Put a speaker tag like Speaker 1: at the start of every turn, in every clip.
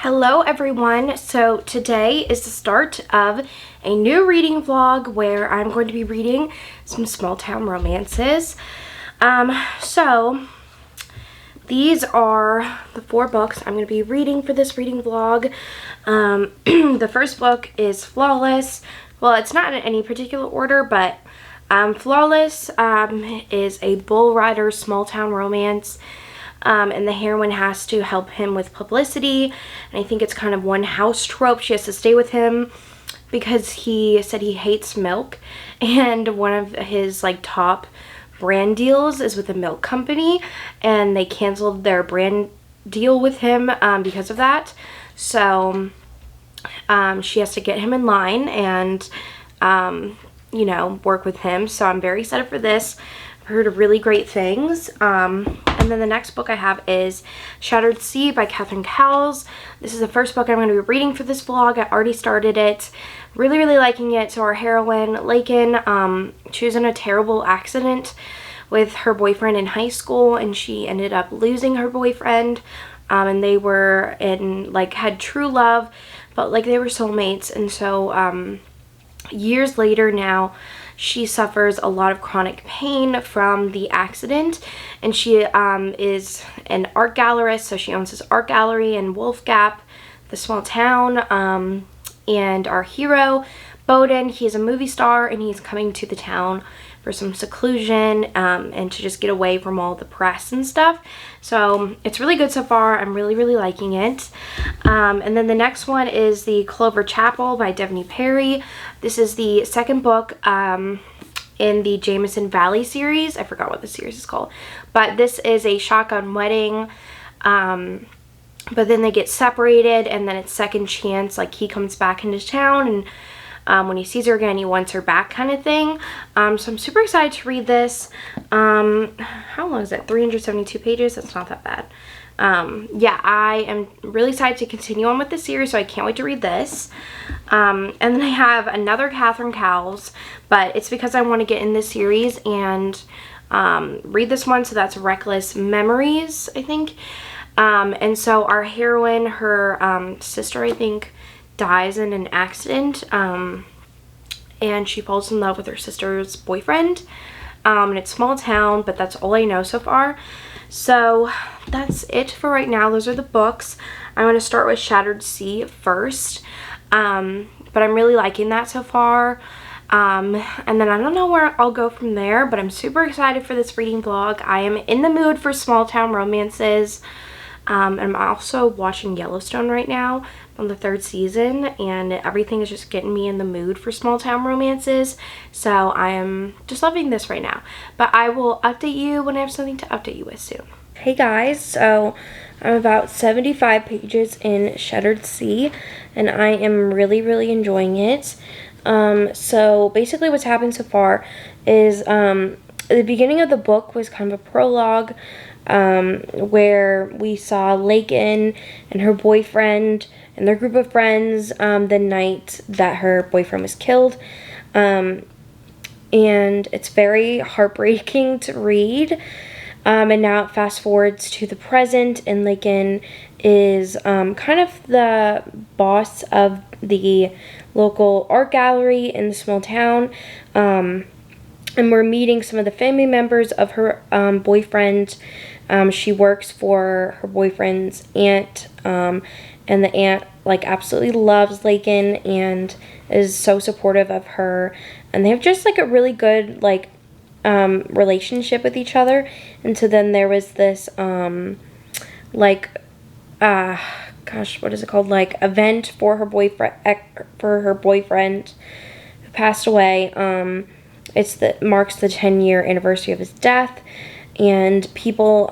Speaker 1: Hello everyone, so today is the start of a new reading vlog where I'm going to be reading some small town romances. So these are the 4 books I'm going to be reading for this reading vlog. The first book is Flawless. Well, it's not in any particular order, but Flawless is a bull rider small town romance. And the heroine has to help him with publicity, and I think it's kind of one house trope. She has to stay with him because he said he hates milk, and one of his top brand deals is with a milk company, and they canceled their brand deal with him because of that. So she has to get him in line and you know, work with him. So I'm very excited for this. I've heard really great things. And then the next book I have is Shattered Sea by Catherine Cowles. This is the first book I'm going to be reading for this vlog. I already started it. Really liking it. So our heroine, Lakin, she was in a terrible accident with her boyfriend in high school, and she ended up losing her boyfriend. And they were in, had true love, but they were soulmates. And so years later now, she suffers a lot of chronic pain from the accident, and she is an art gallerist, so she owns this art gallery in Wolf Gap, the small town. And our hero, Bowden, he's a movie star, and he's coming to the town for some seclusion and to just get away from all the press and stuff. So it's really good so far. I'm really liking it. And then the next one is The Clover Chapel by Devon Perry. This is the second book in the Jameson Valley series. I forgot what the series is called, but this is a shotgun wedding. But then they get separated, and then it's second chance. He comes back into town, and when he sees her again, he wants her back, kind of thing. So I'm super excited to read this. How long is it? 372 pages? That's not that bad. Yeah, I am really excited to continue on with this series, so I can't wait to read this. And then I have another Catherine Cowles, but it's because I want to get in this series and read this one. So that's Reckless Memories, I think. And so our heroine, her sister, I think, dies in an accident, and she falls in love with her sister's boyfriend. And it's small town, but that's all I know so far. So that's it for right now. Those are the books. I'm going to start with Shattered Sea first, but I'm really liking that so far. And then I don't know where I'll go from there, but I'm super excited for this reading vlog. I am in the mood for small town romances. And I'm also watching Yellowstone right now on the 3rd season, and everything is just getting me in the mood for small town romances. So I am just loving this right now. But I will update you when I have something to update you with soon. Hey guys, so I'm about 75 pages in Shattered Sea, and I am really enjoying it. So basically what's happened so far is the beginning of the book was kind of a prologue, where we saw Lakin and her boyfriend and their group of friends the night that her boyfriend was killed. And it's very heartbreaking to read. And now it fast forwards to the present, and Lakin is kind of the boss of the local art gallery in the small town. And we're meeting some of the family members of her boyfriend. She works for her boyfriend's aunt, and the aunt absolutely loves Lakin and is so supportive of her, and they have just a really good relationship with each other. And so then there was this gosh, what is it called, event for her boyfriend who passed away. Marks the 10-year anniversary of his death, and people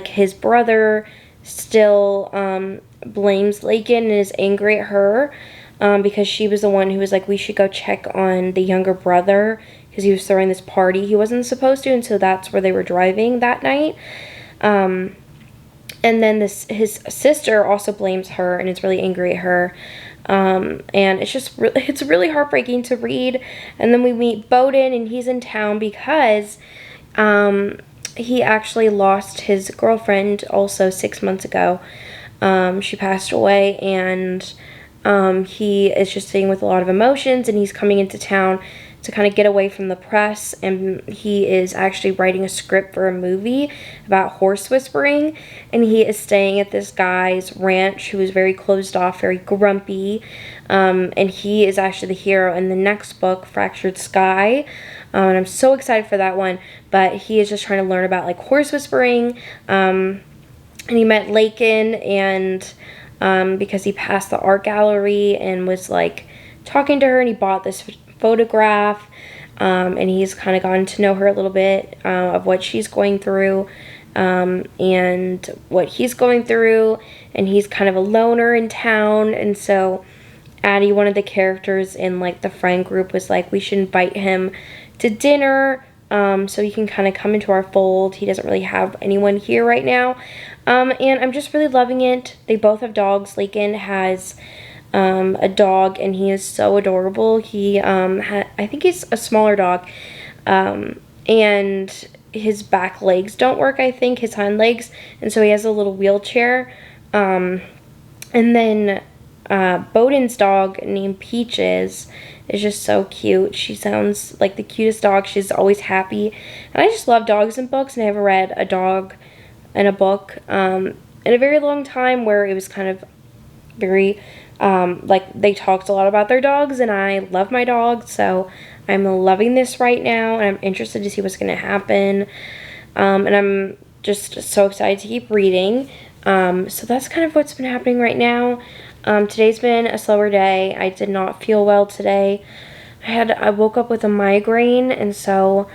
Speaker 1: his brother still blames Lakin and is angry at her because she was the one who was we should go check on the younger brother because he was throwing this party he wasn't supposed to, and so that's where they were driving that night. And then his sister also blames her and is really angry at her. And it's really heartbreaking to read. And then we meet Bowden, and he's in town because he actually lost his girlfriend also 6 months ago. She passed away, and he is just sitting with a lot of emotions, and he's coming into town to kind of get away from the press, and he is actually writing a script for a movie about horse whispering, and he is staying at this guy's ranch who is very closed off, very grumpy, and he is actually the hero in the next book, Fractured Sky, and I'm so excited for that one. But he is just trying to learn about like horse whispering, and he met Lakin, and because he passed the art gallery and was like talking to her, and he bought this photograph, and he's kind of gotten to know her a little bit, of what she's going through, and what he's going through, and he's kind of a loner in town. And so Addie, one of the characters in like the friend group, was like, we should invite him to dinner, so he can kind of come into our fold. He doesn't really have anyone here right now, and I'm just really loving it. They both have dogs. Lakin has a dog, and he is so adorable. He I think he's a smaller dog, and his back legs don't work, I think, his hind legs, and so he has a little wheelchair. And then Bowden's dog, named Peaches, is just so cute. She sounds like the cutest dog. She's always happy, and I just love dogs in books, and I haven't read a dog in a book in a very long time, where it was kind of very like they talked a lot about their dogs, and I love my dogs, so I'm loving this right now, and I'm interested to see what's going to happen, and I'm just so excited to keep reading. So that's kind of what's been happening right now. Today's been a slower day. I did not feel well today. I woke up with a migraine, and so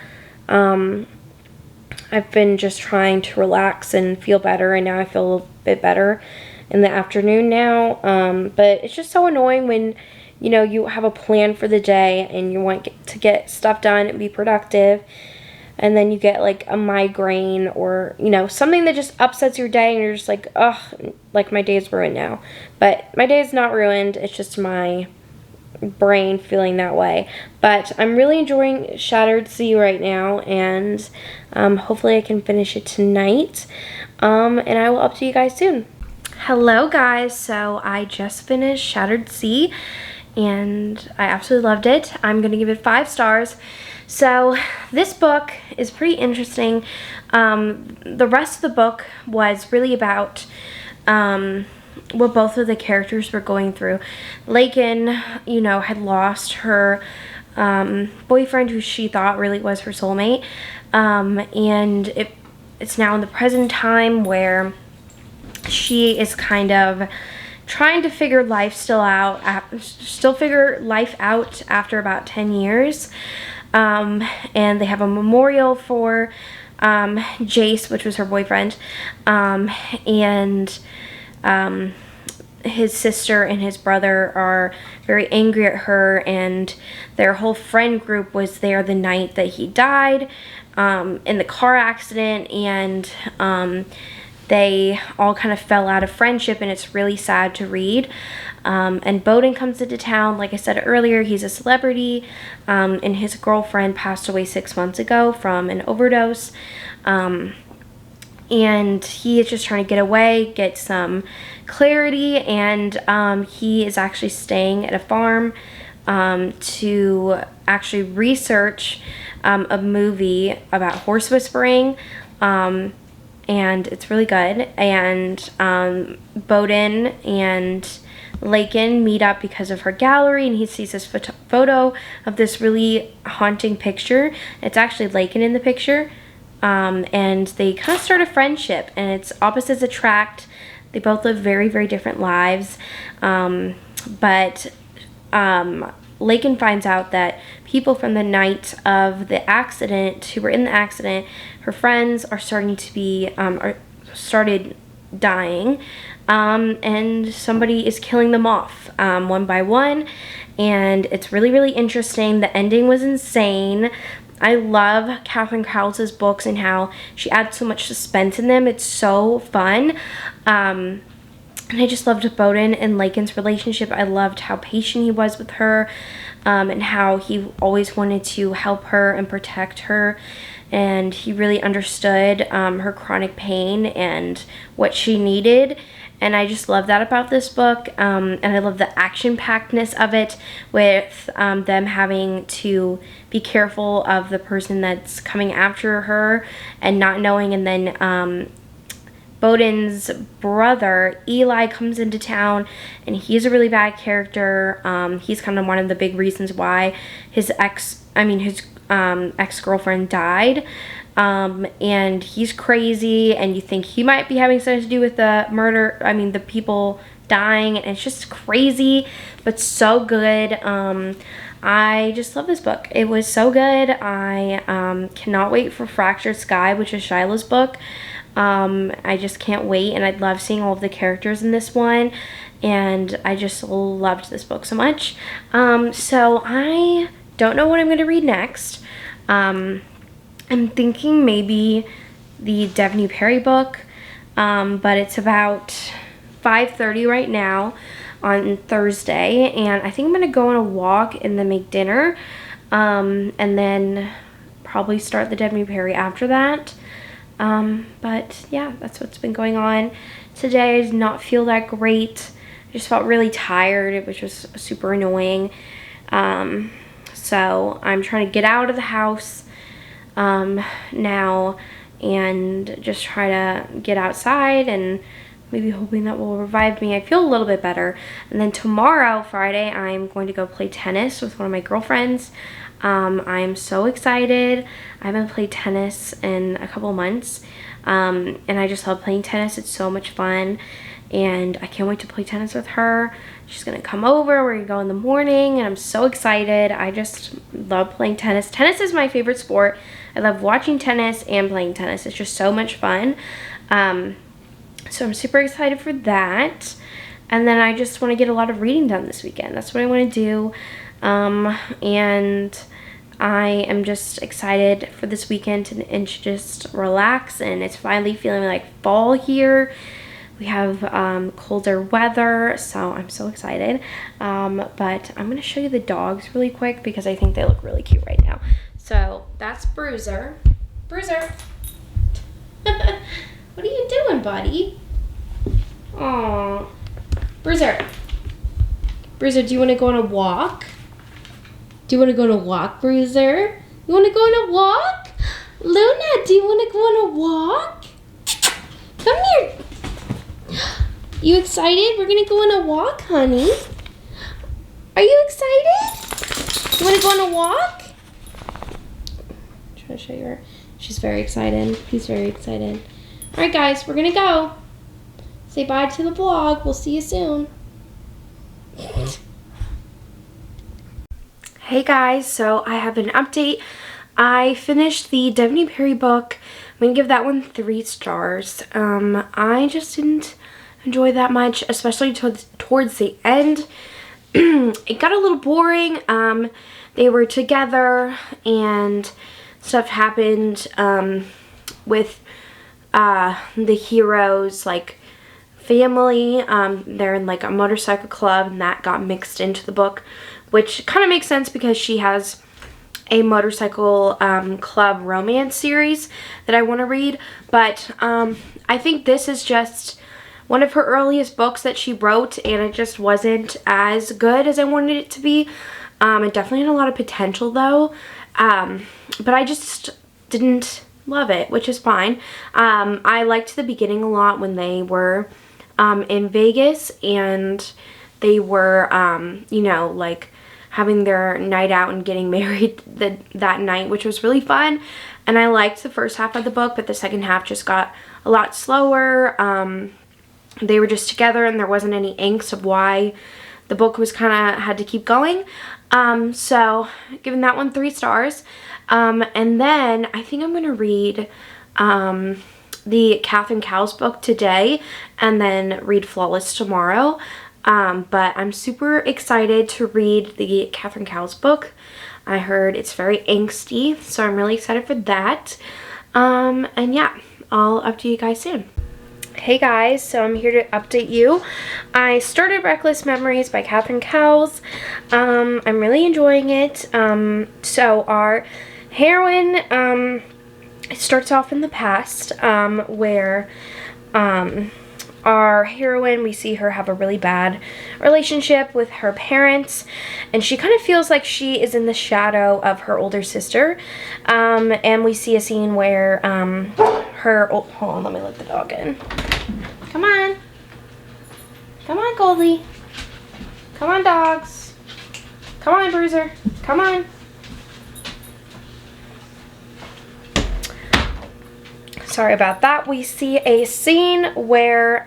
Speaker 1: I've been just trying to relax and feel better, and now I feel a little bit better in the afternoon now. But it's just so annoying when, you know, you have a plan for the day and you want to get stuff done and be productive, and then you get like a migraine, or, you know, something that just upsets your day, and you're just like, ugh, like my day's ruined now. But my day is not ruined. It's just my brain feeling that way. But I'm really enjoying Shattered Sea right now, and hopefully I can finish it tonight, and I will update you guys soon. Hello guys, so I just finished Shattered Sea, and I absolutely loved it. I'm gonna give it 5 stars. So this book is pretty interesting. The rest of the book was really about what both of the characters were going through. Lakin, you know, had lost her boyfriend, who she thought really was her soulmate, and it's now in the present time where she is kind of trying to figure life figure life out after about 10 years. And they have a memorial for Jace, which was her boyfriend, and his sister and his brother are very angry at her, and their whole friend group was there the night that he died in the car accident, and they all kind of fell out of friendship, and it's really sad to read. And Bowden comes into town. Like I said earlier, he's a celebrity, and his girlfriend passed away 6 months ago from an overdose, and he is just trying to get away, get some clarity, and he is actually staying at a farm to actually research a movie about horse whispering, and it's really good. And Bowden and Lakin meet up because of her gallery, and he sees this photo of this really haunting picture. It's actually Lakin in the picture, and they kind of start a friendship, and it's opposites attract. They both live very, very different lives, but Lakin finds out that people from the night of the accident, who were in the accident, her friends, are starting to be, started dying, and somebody is killing them off one by one, and it's really, really interesting. The ending was insane. I love Catherine Cowles' books and how she adds so much suspense in them. It's so fun. And I just loved Bowden and Lakin's relationship. I loved how patient he was with her, and how he always wanted to help her and protect her. and he really understood her chronic pain and what she needed. And I just love that about this book, and I love the action-packedness of it, with them having to be careful of the person that's coming after her and not knowing. And then Bowden's brother, Eli, comes into town, and he's a really bad character. He's kind of one of the big reasons why his ex-girlfriend died. And he's crazy, and you think he might be having something to do with the murder, the people dying, and it's just crazy, but so good. I just love this book. It was so good. I cannot wait for Fractured Sky, which is Shiloh's book. I just can't wait, and I love seeing all of the characters in this one, and I just loved this book so much. So I don't know what I'm going to read next. I'm thinking maybe the Devon Perry book, but it's about 5:30 right now on Thursday, and I think I'm going to go on a walk and then make dinner, and then probably start the Devon Perry after that. But yeah, that's what's been going on. Today I did not feel that great. I just felt really tired, which was super annoying. So I'm trying to get out of the house now and just try to get outside, and maybe hoping that will revive me. I feel a little bit better. And then tomorrow, Friday, I'm going to go play tennis with one of my girlfriends. I'm so excited. I haven't played tennis in a couple months, and I just love playing tennis. It's so much fun, and I can't wait to play tennis with her. She's gonna come over. We're gonna go in the morning, and I'm so excited. I just love playing tennis. Tennis is my favorite sport. I love watching tennis and playing tennis. It's just so much fun. So I'm super excited for that. And then I just want to get a lot of reading done this weekend. That's what I want to do. And I am just excited for this weekend and to just relax. And it's finally feeling like fall here. We have colder weather, so I'm so excited. But I'm going to show you the dogs really quick because I think they look really cute right now. So that's Bruiser. Bruiser! What are you doing, buddy? Aww. Bruiser. Bruiser, do you want to go on a walk? Do you want to go on a walk, Bruiser? You want to go on a walk? Luna, do you want to go on a walk? Come here. You excited? We're going to go on a walk, honey. Are you excited? You want to go on a walk? I'm trying to show you her. She's very excited. He's very excited. All right, guys, we're going to go. Say bye to the vlog. We'll see you soon. Hey guys, so I have an update. I finished the Devon Perry book. I'm going to give that one 3 stars. I just didn't enjoy that much, especially towards the end. It got a little boring. They were together and stuff happened with the heroes, like family. They're in like a motorcycle club, and that got mixed into the book, which kind of makes sense because she has a motorcycle club romance series that I want to read. But I think this is just one of her earliest books that she wrote, and it just wasn't as good as I wanted it to be. It definitely had a lot of potential though, but I just didn't love it, which is fine. I liked the beginning a lot when they were in Vegas, and they were, you know, like having their night out and getting married that night, which was really fun. And I liked the first half of the book, but the second half just got a lot slower. They were just together, and there wasn't any angst of why the book was kind of had to keep going. So giving that one 3 stars. And then I think I'm going to read the Catherine Cowles book today, and then read Flawless tomorrow. But I'm super excited to read the Catherine Cowles book. I heard it's very angsty, so I'm really excited for that. And yeah, I'll update you guys soon. Hey guys, so I'm here to update you. I started Reckless Memories by Catherine Cowles. I'm really enjoying it. So our heroine it starts off in the past, where our heroine, we see her have a really bad relationship with her parents, and she kind of feels like she is in the shadow of her older sister. And we see a scene where hold on, let me let the dog in. Come on. Come on, Goldie. Come on, dogs. Come on, Bruiser. Come on. Sorry about that. We see a scene where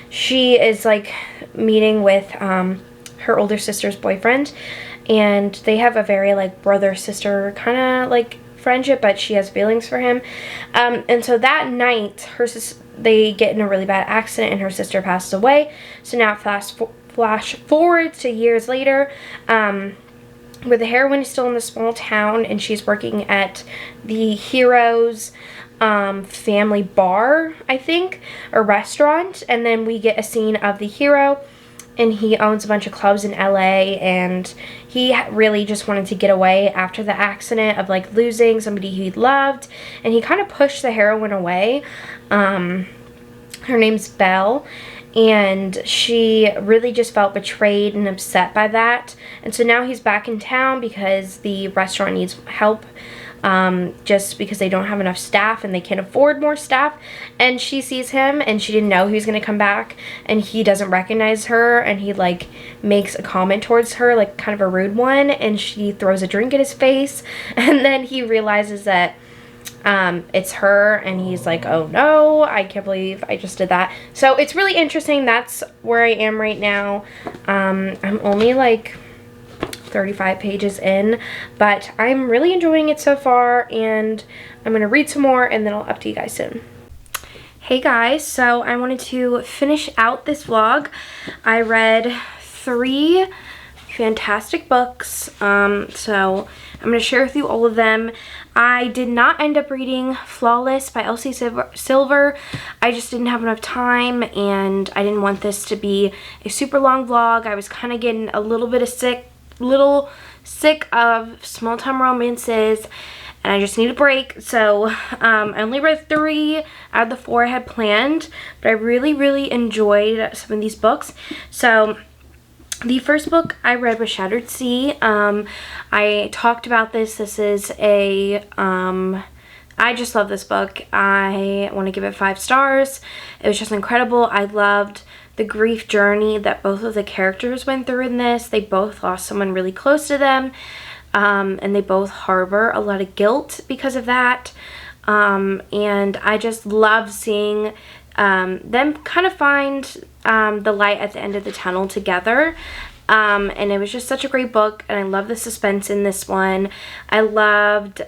Speaker 1: she is like meeting with her older sister's boyfriend, and they have a very like brother-sister kind of like friendship, but she has feelings for him. And so that night, they get in a really bad accident and her sister passes away. So now flash forward to years later, where the heroine is still in the small town and she's working at the hero's family bar, I think, or restaurant. And then we get a scene of the hero, and he owns a bunch of clubs in LA, and he really just wanted to get away after the accident of like losing somebody he loved, and he kind of pushed the heroine away. Her name's Belle, and she really just felt betrayed and upset by that. And so now he's back in town because the restaurant needs help, just because they don't have enough staff and they can't afford more staff. And she sees him, and she didn't know he was going to come back, and he doesn't recognize her, and he like makes a comment towards her, like kind of a rude one, and she throws a drink at his face, and then he realizes that it's her, and he's like, oh no, I can't believe I just did that. So it's really interesting. That's where I am right now. I'm only like 35 pages in, but I'm really enjoying it so far, and I'm gonna read some more and then I'll update you guys soon. Hey guys, so I wanted to finish out this vlog. I read 3 fantastic books, so I'm going to share with you all of them. I did not end up reading Flawless by Elsie Silver. I just didn't have enough time, and I didn't want this to be a super long vlog. I was kind of getting a little sick of small time romances, and I just need a break. So I only read 3 out of the 4 I had planned, but I really enjoyed some of these books. So the first book I read was Shattered Sea. I talked about this. This is a, I just love this book. I want to give it 5 stars. It was just incredible. I loved the grief journey that both of the characters went through in this. They both lost someone really close to them, and they both harbor a lot of guilt because of that. And I just love seeing them kind of find the light at the end of the tunnel together. And it was just such a great book, and I love the suspense in this one. I loved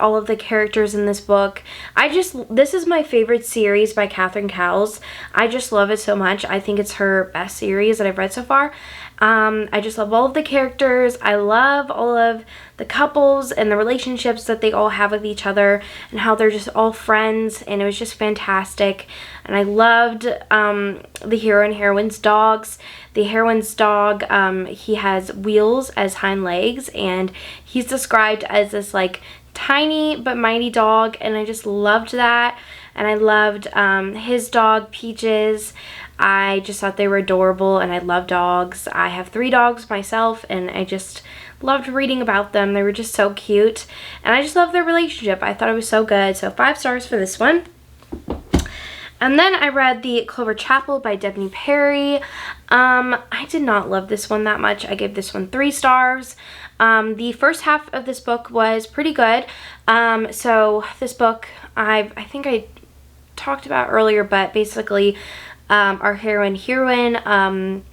Speaker 1: all of the characters in this book. This is my favorite series by Catherine Cowles. I just love it so much. I think it's her best series that I've read so far. I just love all of the characters. I love all of the couples and the relationships that they all have with each other, and how they're just all friends, and it was just fantastic. And I loved the hero and heroine's dogs. The heroine's dog, he has wheels as hind legs, and he's described as this like tiny but mighty dog, and I just loved that. And I loved his dog, Peaches. I just thought they were adorable, and I love dogs. I have 3 dogs myself, and I just loved reading about them. They were just so cute, and I just love their relationship. I thought it was so good, so 5 stars for this one. And then I read The Clover Chapel by Debney Perry. I did not love this one that much. I gave this one 3 stars. The first half of this book was pretty good. So this book, I think I talked about earlier, but basically our heroine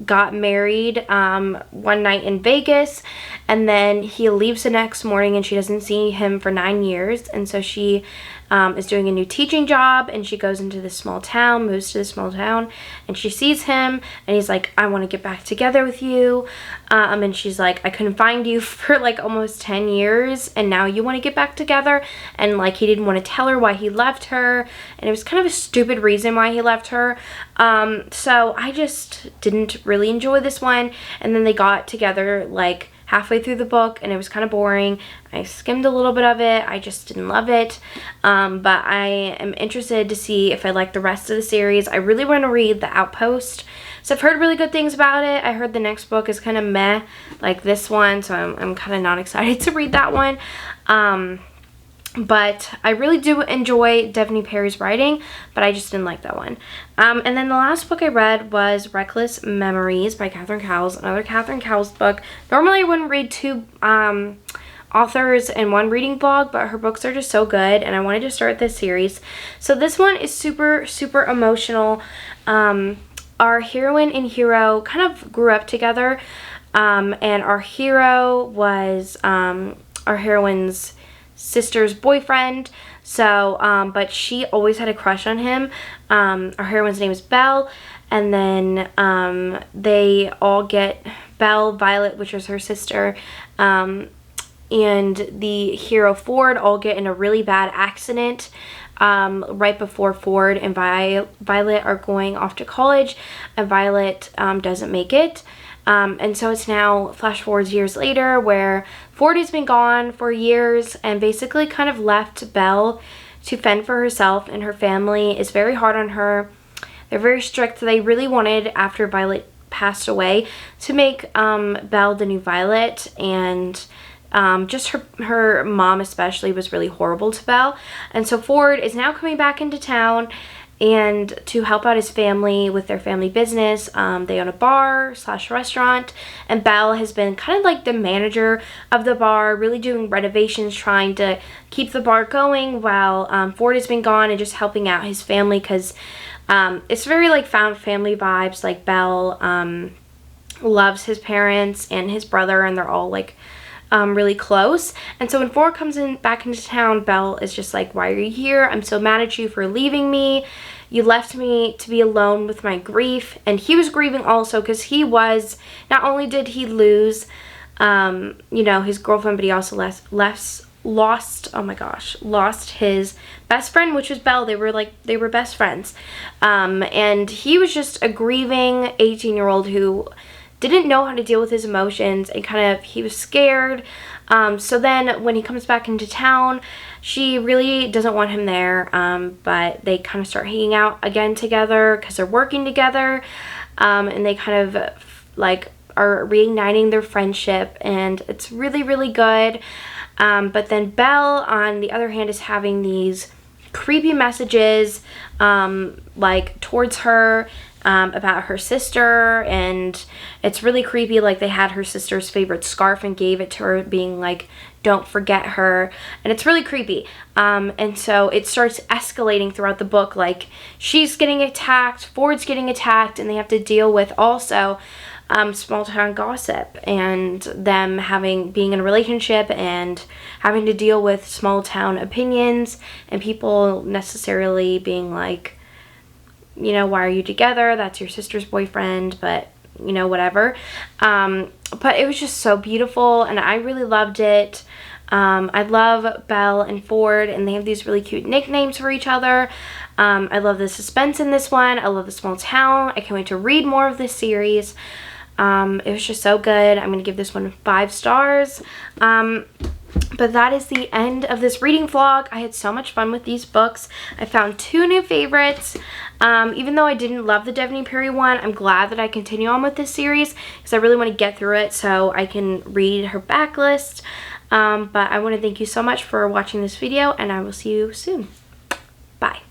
Speaker 1: got married one night in Vegas, and then he leaves the next morning, and she doesn't see him for 9 years. And so she is doing a new teaching job, and she goes into this small town, moves to this small town, and she sees him, and he's like, I want to get back together with you. And she's like, I couldn't find you for like almost 10 years, and now you want to get back together. And like, he didn't want to tell her why he left her, and it was kind of a stupid reason why he left her. So I just didn't really enjoy this one. And then they got together like halfway through the book and it was kind of boring. I skimmed a little bit of it. I just didn't love it. But I am interested to see if I like the rest of the series. I really want to read The Outpost. So I've heard really good things about it. I heard the next book is kind of meh, like this one, so I'm kind of not excited to read that one. But I really do enjoy Devon Perry's writing, but I just didn't like that one. And then the last book I read was Reckless Memories by Catherine Cowles, another Catherine Cowles book. Normally I wouldn't read two authors in one reading vlog, but her books are just so good, and I wanted to start this series. So this one is super, super emotional. Our heroine and hero kind of grew up together, and our hero was our heroine's sister's boyfriend. So, but she always had a crush on him. Our heroine's name is Belle, and then they all get Belle, Violet, which is her sister, and the hero Ford all get in a really bad accident right before Ford and Violet are going off to college, and Violet doesn't make it. And so it's now flash forwards years later where Ford has been gone for years and basically kind of left Belle to fend for herself, and her family is very hard on her. They're very strict. They really wanted, after Violet passed away, to make Belle the new Violet, and just her mom especially was really horrible to Belle. And so Ford is now coming back into town and to help out his family with their family business. They own a bar / restaurant, and Belle has been kind of like the manager of the bar, really doing renovations, trying to keep the bar going while Ford has been gone, and just helping out his family, because it's very like found family vibes. Like Belle loves his parents and his brother, and they're all like really close. And so when Ford comes back into town, Belle is just like, why are you here? I'm so mad at you for leaving me. You left me to be alone with my grief. And he was grieving also, because he was, not only did he lose you know, his girlfriend, but he also lost his best friend, which was Belle. They were best friends, and he was just a grieving 18-year-old who didn't know how to deal with his emotions, and he was scared. So then when he comes back into town, she really doesn't want him there, but they kind of start hanging out again together because they're working together, and they kind of like are reigniting their friendship, and it's really, really good. But then Belle, on the other hand, is having these creepy messages like towards her, about her sister, and it's really creepy. Like, they had her sister's favorite scarf and gave it to her, being like, don't forget her, and it's really creepy. And so it starts escalating throughout the book. Like, she's getting attacked, Ford's getting attacked, and they have to deal with also small town gossip, and them being in a relationship and having to deal with small town opinions, and people necessarily being like, you know, why are you together? That's your sister's boyfriend, but, you know, whatever. But it was just so beautiful, and I really loved it. I love Belle and Ford, and they have these really cute nicknames for each other. I love the suspense in this one. I love the small town. I can't wait to read more of this series. It was just so good. I'm going to give this one 5 stars. But that is the end of this reading vlog. I had so much fun with these books. I found 2 new favorites. Even though I didn't love the Devon Perry one, I'm glad that I continue on with this series, because I really want to get through it so I can read her backlist. But I want to thank you so much for watching this video, and I will see you soon. Bye.